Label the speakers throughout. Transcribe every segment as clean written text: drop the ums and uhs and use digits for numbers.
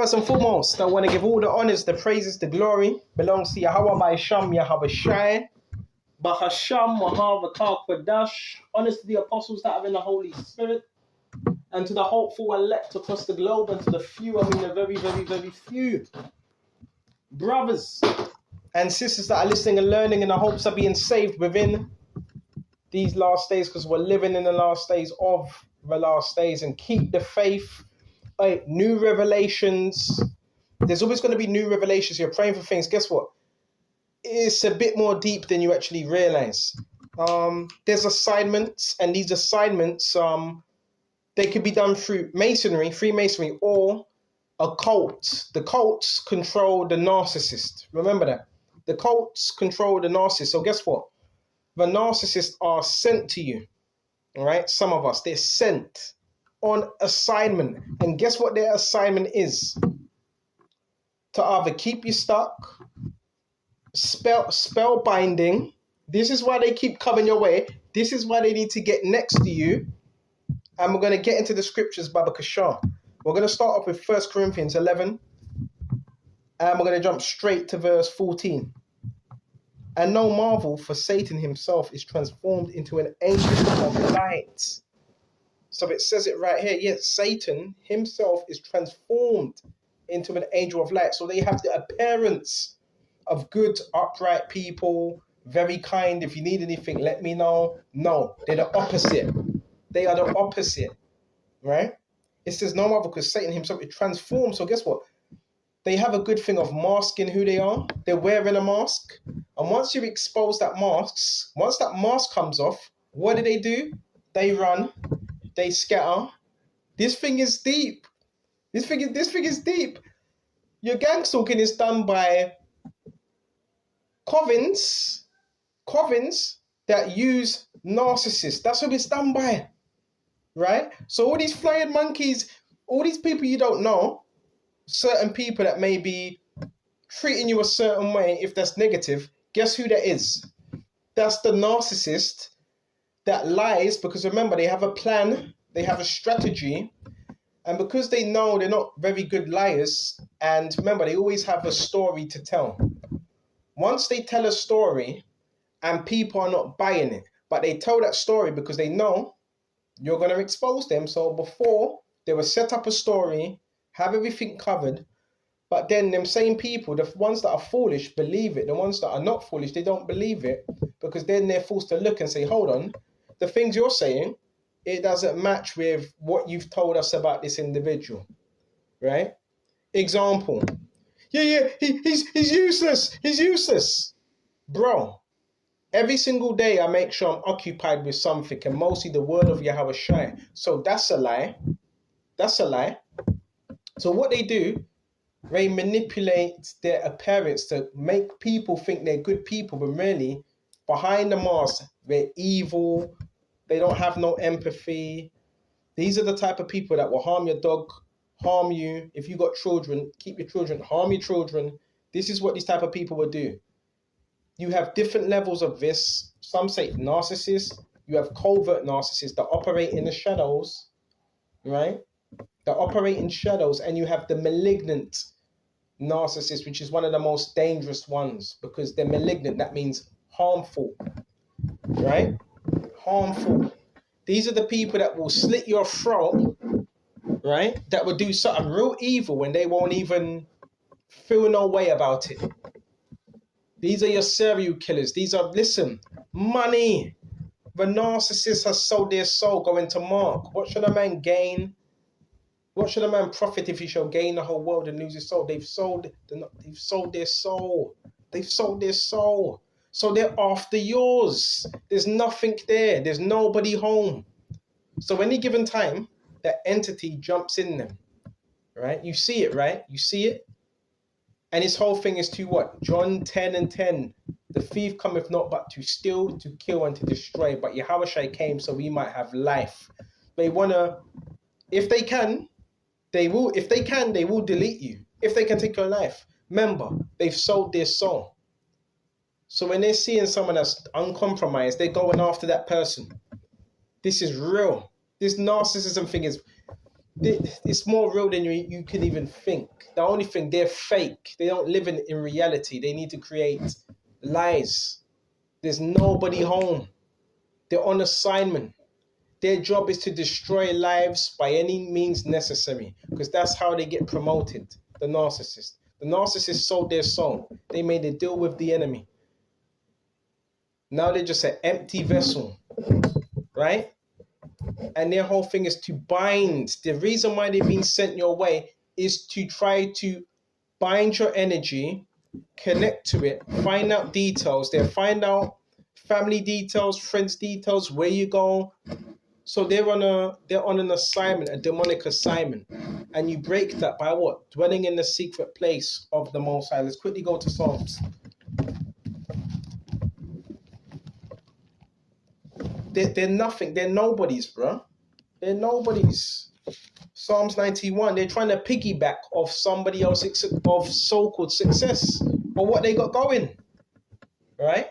Speaker 1: First and foremost, I want to give all the honors, the praises, the glory belongs to Yahweh by Sham, Yahweh Shai, Bahasham, Mahav, Quadash. Honors to the apostles that are in the Holy Spirit, and to the hopeful elect across the globe, and to the few, I mean the very, very, very few brothers and sisters that are listening and learning in the hopes of being saved within these last days, because we're living in the last days of the last days. And keep the faith. New revelations. There's always going to be new revelations. You're praying for things. Guess what? It's a bit more deep than you actually realize. There's assignments, and these assignments, they could be done through masonry, Freemasonry, or a cult. The cults control the narcissist. Remember that. The cults control the narcissist. So guess what? The narcissists are sent to you. All right? Some of us, they're sent on assignment. And guess what their assignment is? To either keep you stuck, spell binding. This is why they keep coming your way. This is why they need to get next to you. And we're going to get into the scriptures, Baba Kashar. We're going to start off with 1 Corinthians 11. And we're going to jump straight to verse 14. And no marvel, for Satan himself is transformed into an angel of light. So it says it right here. Yes, Satan himself is transformed into an angel of light. So they have the appearance of good, upright people, very kind. If you need anything, let me know. No, they're the opposite. They are the opposite, right? It says no marvel, because Satan himself is transformed. So guess what? They have a good thing of masking who they are. They're wearing a mask. And once you expose that mask, once that mask comes off, what do? They run. They scatter. This thing is deep. This thing is deep. Your gang stalking is done by covens that use narcissists. That's who it's done by, right? So all these flying monkeys, all these people you don't know, certain people that may be treating you a certain way, if that's negative, guess who that is? That's the narcissist that lies, because remember, they have a plan, they have a strategy, and because they know they're not very good liars, and remember, they always have a story to tell. Once they tell a story and people are not buying it, but they tell that story because they know you're going to expose them. So before, they will set up a story, have everything covered, but then them same people, the ones that are foolish, believe it. The ones that are not foolish, they don't believe it, because then they're forced to look and say, hold on, the things you're saying, it doesn't match with what you've told us about this individual, right? Example. He's useless. He's useless. Bro, every single day I make sure I'm occupied with something, and mostly the word of Yahweh Shai. So that's a lie. That's a lie. So what they do, they manipulate their appearance to make people think they're good people, but really, behind the mask, they're evil. They don't have no empathy. These are the type of people that will harm your dog, harm you. If you got children, keep your children, harm your children. This is what these type of people will do. You have different levels of this. Some say narcissists. You have covert narcissists that operate in the shadows, right? That operate in shadows, and you have the malignant narcissist, which is one of the most dangerous ones, because they're malignant. That means harmful, right? Harmful. These are the people that will slit your throat, right? That will do something real evil and they won't even feel no way about it. These are your serial killers. These are, listen, money. The narcissist has sold their soul going to Mark. What should a man gain? What should a man profit if he shall gain the whole world and lose his soul? They've sold their soul. They've sold their soul. So they're after yours. There's nothing there. There's nobody home. So any given time, that entity jumps in them, right? You see it, right? You see it? And his whole thing is to what? John 10:10. The thief cometh not but to steal, to kill, and to destroy. But Yahushua came so we might have life. They want to, if they can, they will delete you. If they can take your life. Remember, they've sold their soul. So when they're seeing someone that's uncompromised, they're going after that person. This is real. This narcissism thing is, it's more real than you can even think. The only thing, they're fake. They don't live in reality. They need to create lies. There's nobody home. They're on assignment. Their job is to destroy lives by any means necessary, because that's how they get promoted. The narcissist. The narcissist sold their soul. They made a deal with the enemy. Now they're just an empty vessel, right? And their whole thing is to bind. The reason why they've been sent your way is to try to bind your energy, connect to it, find out details. They'll find out family details, friends details, where you go. So they're on an assignment, a demonic assignment. And you break that by what? Dwelling in the secret place of the Most High. Let's quickly go to Psalms. They're nothing. They're nobodies, bro. They're nobodies. Psalms 91, they're trying to piggyback off somebody else's of so-called success or what they got going, right?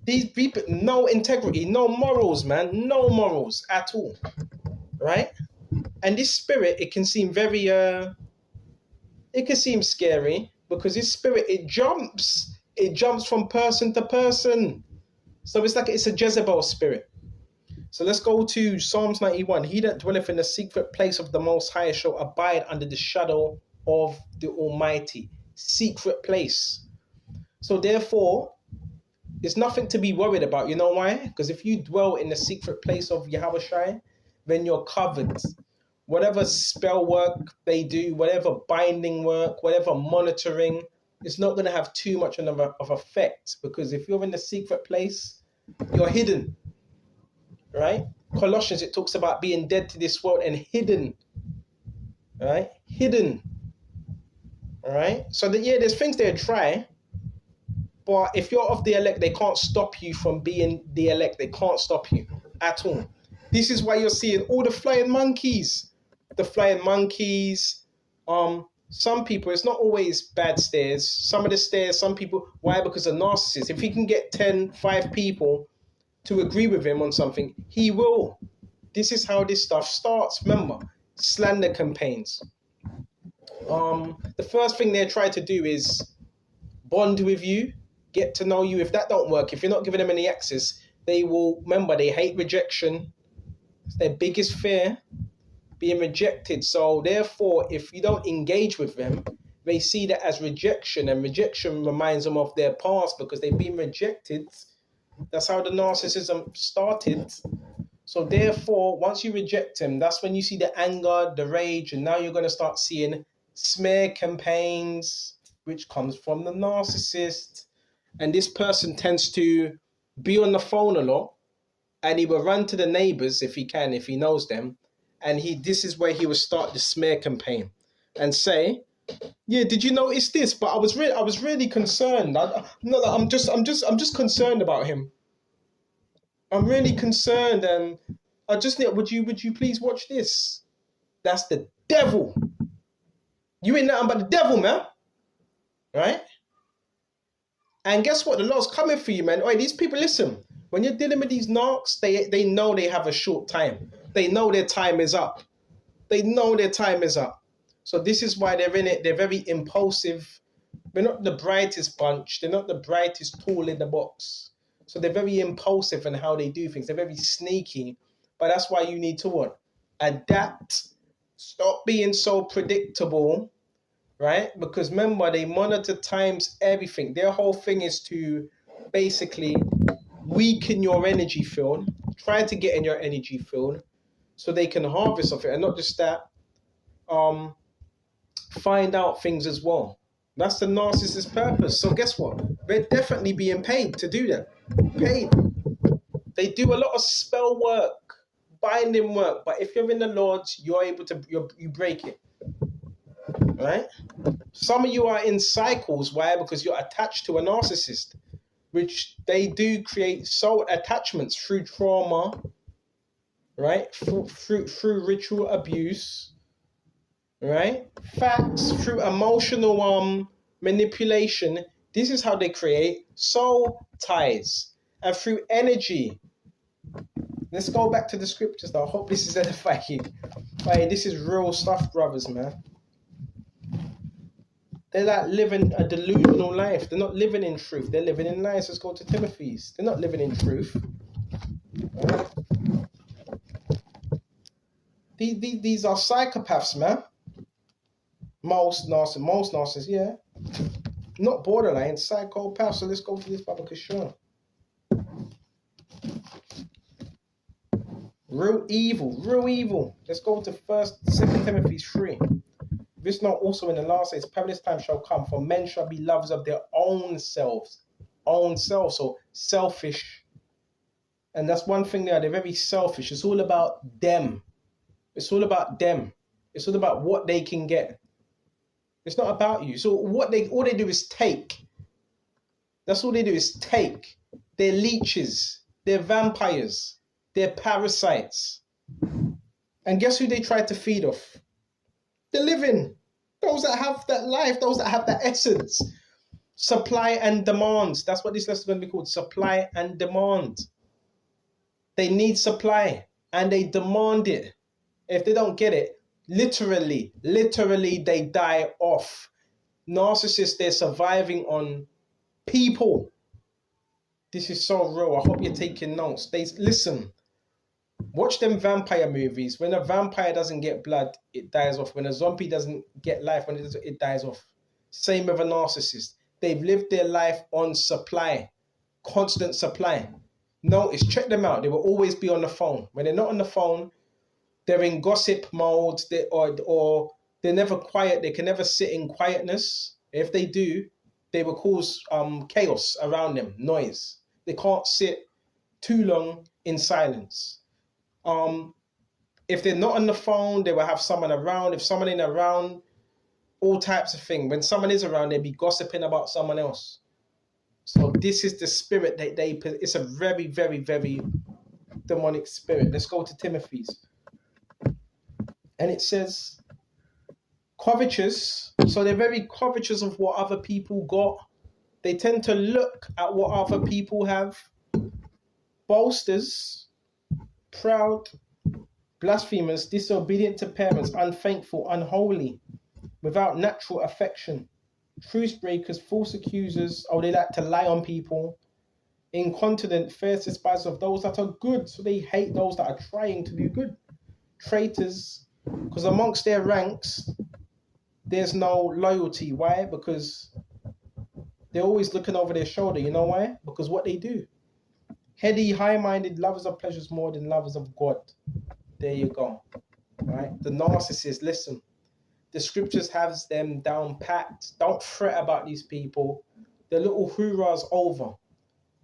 Speaker 1: These people, no integrity, no morals, man, no morals at all, right? And this spirit, it can seem very, it can seem scary because this spirit, it jumps from person to person. So it's like it's a Jezebel spirit. So let's go to Psalms 91. He that dwelleth in the secret place of the Most High shall abide under the shadow of the Almighty. Secret place. So therefore, there's nothing to be worried about. You know why? Because if you dwell in the secret place of Yahushua, then you're covered. Whatever spell work they do, whatever binding work, whatever monitoring, it's not going to have too much of effect. Because if you're in the secret place, you're hidden. Right? Colossians, it talks about being dead to this world and hidden. Right? Hidden. All right? So there's things they try, but if you're of the elect, they can't stop you from being the elect. They can't stop you at all. This is why you're seeing all the flying monkeys. The flying monkeys. Some people, it's not always bad stares. Some of the stares, some people, why? Because a narcissist. If he can get 5 people to agree with him on something, he will. This is how this stuff starts. Remember, slander campaigns. The first thing they try to do is bond with you, get to know you. If that don't work, if you're not giving them any access, they will, remember, they hate rejection. It's their biggest fear, being rejected. So therefore, if you don't engage with them, they see that as rejection, and rejection reminds them of their past because they've been rejected. That's how the narcissism started. So therefore, once you reject him, that's when you see the anger, the rage, and now you're going to start seeing smear campaigns, which comes from the narcissist. And this person tends to be on the phone a lot, and he will run to the neighbors if he can, if he knows them. And this is where he will start the smear campaign and say, yeah, did you notice this? But I was really concerned. I'm just concerned about him. I'm really concerned, and I just need. Would you please watch this? That's the devil. You ain't nothing but the devil, man. Right? And guess what? The Lord's coming for you, man. Oi, these people, listen. When you're dealing with these narcs, they know they have a short time. They know their time is up. They know their time is up. So this is why they're in it. They're very impulsive. They're not the brightest bunch. They're not the brightest tool in the box. So they're very impulsive in how they do things. They're very sneaky. But that's why you need to what? Adapt. Stop being so predictable, right? Because remember, they monitor times everything. Their whole thing is to basically weaken your energy field, try to get in your energy field so they can harvest of it. And not just that, find out things as well. That's the narcissist's purpose. So guess what? They're definitely being paid to do that. Paid. They do a lot of spell work, binding work. But if you're in the Lord's, you're able to, you break it. Right? Some of you are in cycles. Why? Because you're attached to a narcissist, which they do create soul attachments through trauma, right? Through ritual abuse, right? Facts, through emotional manipulation. This is how they create soul ties. And through energy. Let's go back to the scriptures now. I hope this is edifying. Hey, this is real stuff, brothers, man. They're like living a delusional life. They're not living in truth. They're living in lies. Let's go to Timothy's. They're not living in truth. Right? These are psychopaths, man. Most narcissists, yeah. Not borderline, psychopaths. So let's go to this Baba Kishore. Real evil. Let's go to 2 Timothy 3. This not also in the last days, perilous time shall come, for men shall be lovers of their own selves. So selfish. And that's one thing they're very selfish. It's all about them. It's all about what they can get. It's not about you. So all they do is take. That's all they do is take. They're leeches. They're vampires. They're parasites. And guess who they try to feed off? The living. Those that have that life. Those that have that essence. Supply and demand. That's what this lesson is going to be called. Supply and demand. They need supply. And they demand it. If they don't get it, literally, they die off. Narcissists, they're surviving on people. This is so real. I hope you're taking notes. Listen, watch them vampire movies. When a vampire doesn't get blood, it dies off. When a zombie doesn't get life, when it dies off. Same with a narcissist. They've lived their life on supply, constant supply. Notice, check them out. They will always be on the phone. When they're not on the phone, they're in gossip mode, or they're never quiet. They can never sit in quietness. If they do, they will cause chaos around them, noise. They can't sit too long in silence. If they're not on the phone, they will have someone around. If someone ain't around, all types of things. When someone is around, they'll be gossiping about someone else. So this is the spirit that it's a very, very, very demonic spirit. Let's go to Timothy's. And it says, covetous. So they're very covetous of what other people got. They tend to look at what other people have. Boasters, proud, blasphemers, disobedient to parents, unthankful, unholy, without natural affection, truce breakers, false accusers. Oh, they like to lie on people. Incontinent, fierce despisers of those that are good. So they hate those that are trying to do good. Traitors, because amongst their ranks, there's no loyalty. Why? Because they're always looking over their shoulder. You know why? Because what they do. Heady, high-minded, lovers of pleasures more than lovers of God. There you go. Right? The narcissist, listen. The scriptures has them down packed. Don't fret about these people. The little hoorah's over.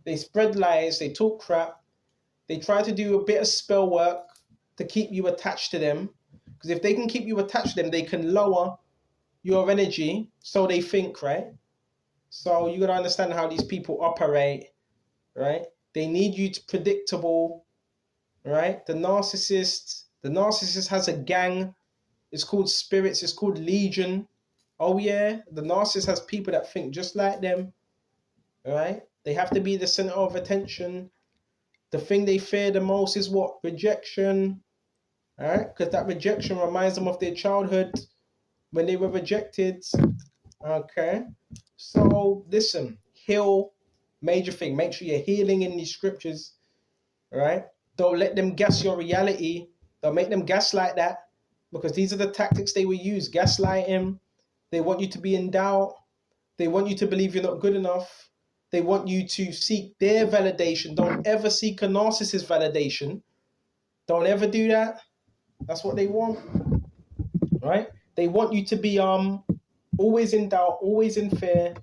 Speaker 1: They spread lies. They talk crap. They try to do a bit of spell work to keep you attached to them. Because if they can keep you attached to them, they can lower your energy. So they think, right? So you got to understand how these people operate, right? They need you to predictable, right? The narcissist has a gang. It's called spirits. It's called legion. Oh yeah, the narcissist has people that think just like them, right? They have to be the center of attention. The thing they fear the most is what? Rejection, all right? Because that rejection reminds them of their childhood when they were rejected, okay? So listen, heal, major thing. Make sure you're healing in these scriptures, all right? Don't let them gas your reality. Don't make them gaslight that, because these are the tactics they will use. Gaslighting. They want you to be in doubt. They want you to believe you're not good enough. They want you to seek their validation. Don't ever seek a narcissist validation. Don't ever do that. That's what they want, right? They want you to be always in doubt, always in fear,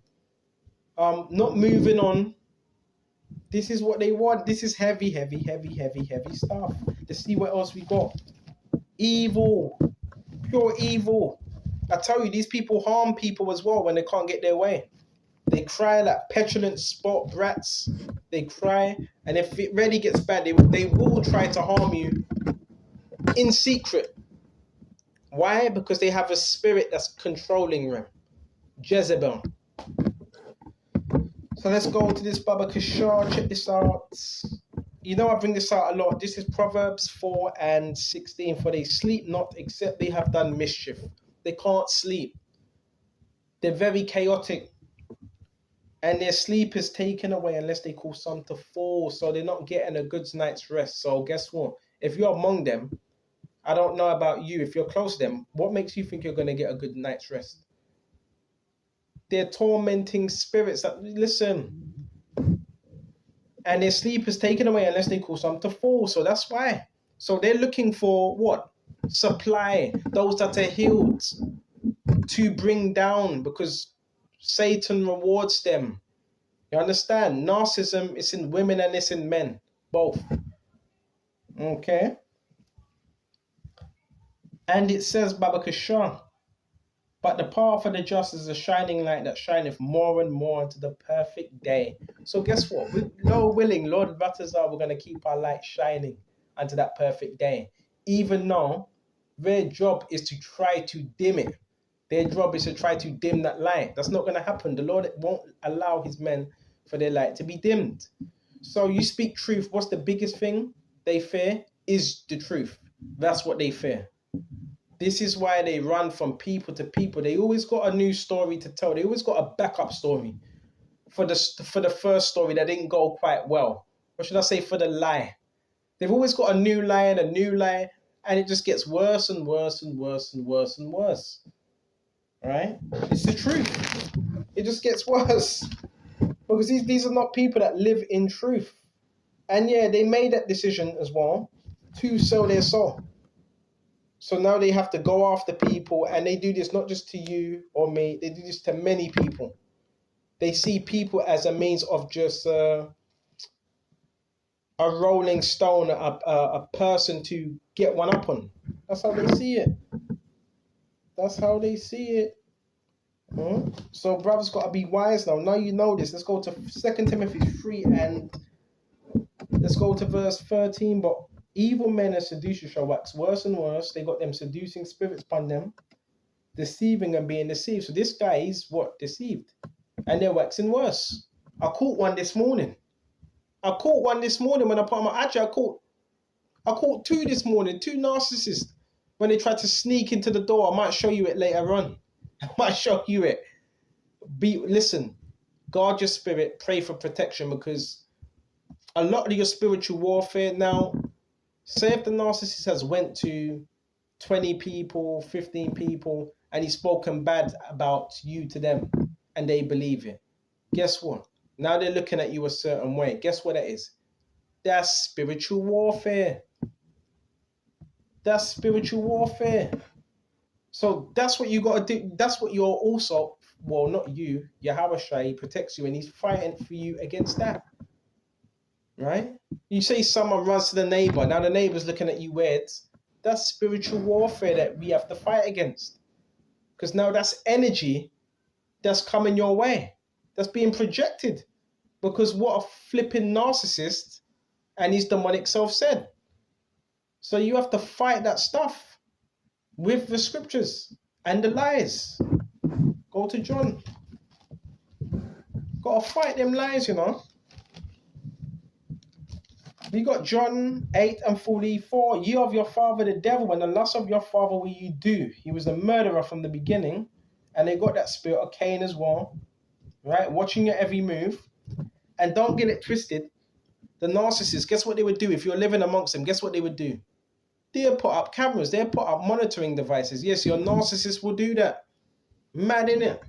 Speaker 1: not moving on. This is what they want. This is heavy stuff. Let's see what else we got. Evil, pure evil. I tell you, these people harm people as well when they can't get their way. They cry like petulant spot brats. They cry, and if it really gets bad, they will try to harm you in secret. Why? Because they have a spirit that's controlling them. Jezebel. So let's go to this Baba Kishar. Check this out. I bring this out a lot. This is Proverbs 4:16. For they sleep not, except they have done mischief. They can't sleep. They're very chaotic. And their sleep is taken away unless they cause some to fall. So they're not getting a good night's rest. So guess what? If you're among them, I don't know about you. If you're close to them, what makes you think you're going to get a good night's rest? They're tormenting spirits that listen. And their sleep is taken away unless they cause some to fall. So that's why. So they're looking for what? Supply. Those that are healed to bring down, because Satan rewards them. You understand? Narcissism is in women and it's in men. Both. Okay? And it says, Babakasha, but the path of the just is a shining light that shineth more and more into the perfect day. So guess what? Lord willing, Lord Balthazar, we're going to keep our light shining unto that perfect day. Even though their job is to try to dim it. Their job is to try to dim that light. That's not going to happen. The Lord won't allow his men for their light to be dimmed. So you speak truth. What's the biggest thing they fear? Is the truth. That's what they fear. This is why they run from people to people. They always got a new story to tell. They always got a backup story for the first story that didn't go quite well. Or should I say for the lie? They've always got a new lie and a new lie, and it just gets worse and worse and worse and worse and worse. Right? It's the truth. It just gets worse. Because these are not people that live in truth. And yeah, they made that decision as well to sell their soul. So now they have to go after people, and they do this not just to you or me, they do this to many people. They see people as a means of just a rolling stone, a person to get one up on. That's how they see it. That's how they see it. So brothers got to be wise now. Now you know this. Let's go to 2 Timothy 3 and let's go to verse 13. But evil men and seducers shall wax worse and worse. They got them seducing spirits upon them, deceiving and being deceived. So this guy is what? Deceived. And they're waxing worse. I caught one this morning. When I put on my actually I caught two this morning, two narcissists. When they tried to sneak into the door. I might show you it later on. I might show you it. Listen, guard your spirit, pray for protection, because a lot of your spiritual warfare now, say if the narcissist has went to 20 people, 15 people, and he's spoken bad about you to them, and they believe it. Guess what? Now they're looking at you a certain way. Guess what that is? That's spiritual warfare. That's spiritual warfare. So that's what you got to do. That's what you're also, well, not you, Yahweh Shai protects you, and he's fighting for you against that. Right? You say someone runs to the neighbor, now the neighbor's looking at you weird. That's spiritual warfare that we have to fight against. Because now that's energy that's coming your way. That's being projected. Because what a flipping narcissist and his demonic self said. So you have to fight that stuff with the scriptures and the lies. Go to John. Gotta fight them lies, We got John 8:44. Ye of your father the devil, and the lust of your father will you do. He was a murderer from the beginning, and they got that spirit of Cain as well, right? Watching your every move. And don't get it twisted. The narcissists, guess what they would do? If you're living amongst them, guess what they would do? They'll put up cameras. They'll put up monitoring devices. Yes, your narcissist will do that. Mad, innit?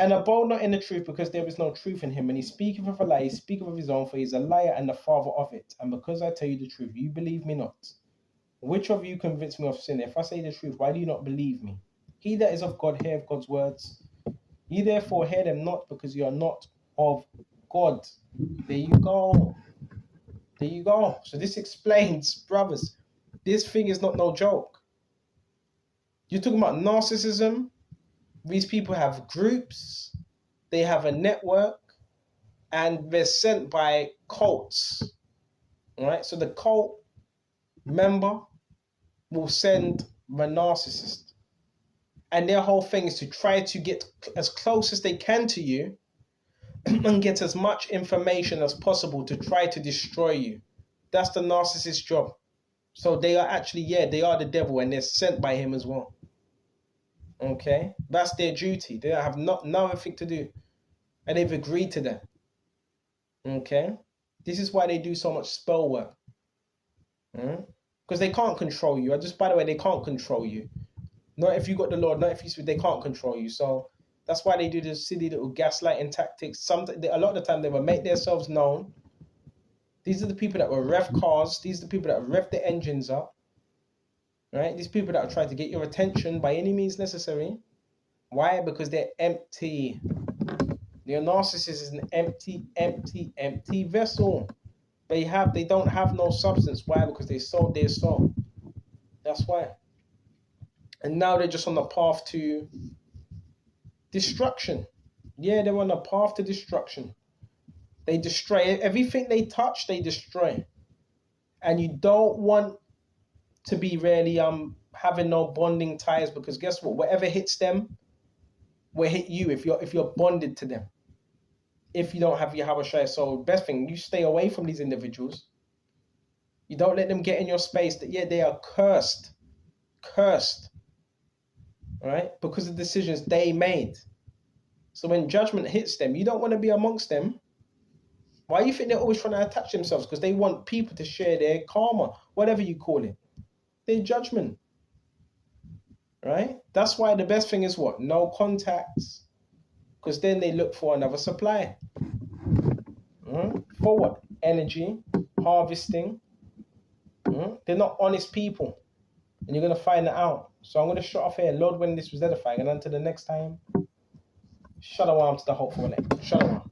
Speaker 1: And abode not in the truth, because there is no truth in him. And he speaketh of a lie, he speaketh of his own, for he is a liar and the father of it. And because I tell you the truth, you believe me not. Which of you convince me of sin? If I say the truth, why do you not believe me? He that is of God heareth God's words. Ye therefore hear them not, because you are not of God. There you go. There you go. So this explains, brothers, this thing is not no joke. You're talking about narcissism. These people have groups. They have a network. And they're sent by cults. All right? So the cult member will send the narcissist. And their whole thing is to try to get as close as they can to you, and get as much information as possible to try to destroy you. That's the narcissist's job. So they are actually, yeah, they are the devil and they're sent by him as well. Okay? That's their duty. They have nothing to do. And they've agreed to that. Okay? This is why they do so much spell work. Because they can't control you. By the way, they can't control you. Not if you got the Lord, not if you, they can't control you. So that's why they do this silly little gaslighting tactics. A lot of the time they will make themselves known. These are the people that will rev cars. These are the people that will rev the engines up. Right? These people that are trying to get your attention by any means necessary. Why? Because they're empty. Their narcissist is an empty vessel. They don't have no substance. Why? Because they sold their soul. That's why. And now they're just on the path to destruction. Yeah, they're on the path to destruction. They destroy everything they touch, they destroy. And you don't want to be really having no bonding ties, because guess what? Whatever hits them will hit you if you're bonded to them. If you don't have your Habashai. So best thing, you stay away from these individuals. You don't let them get in your space. They are cursed. Right? Because of decisions they made. So when judgment hits them, you don't want to be amongst them. Why do you think they're always trying to attach themselves? Because they want people to share their karma, whatever you call it. Their judgment. Right? That's why the best thing is what? No contacts. Because then they look for another supply. For what? Energy, harvesting. They're not honest people. And you're going to find that out. So I'm going to shut off here. Lord, when this was edifying. And until the next time, shalom to the hopeful. Shalom.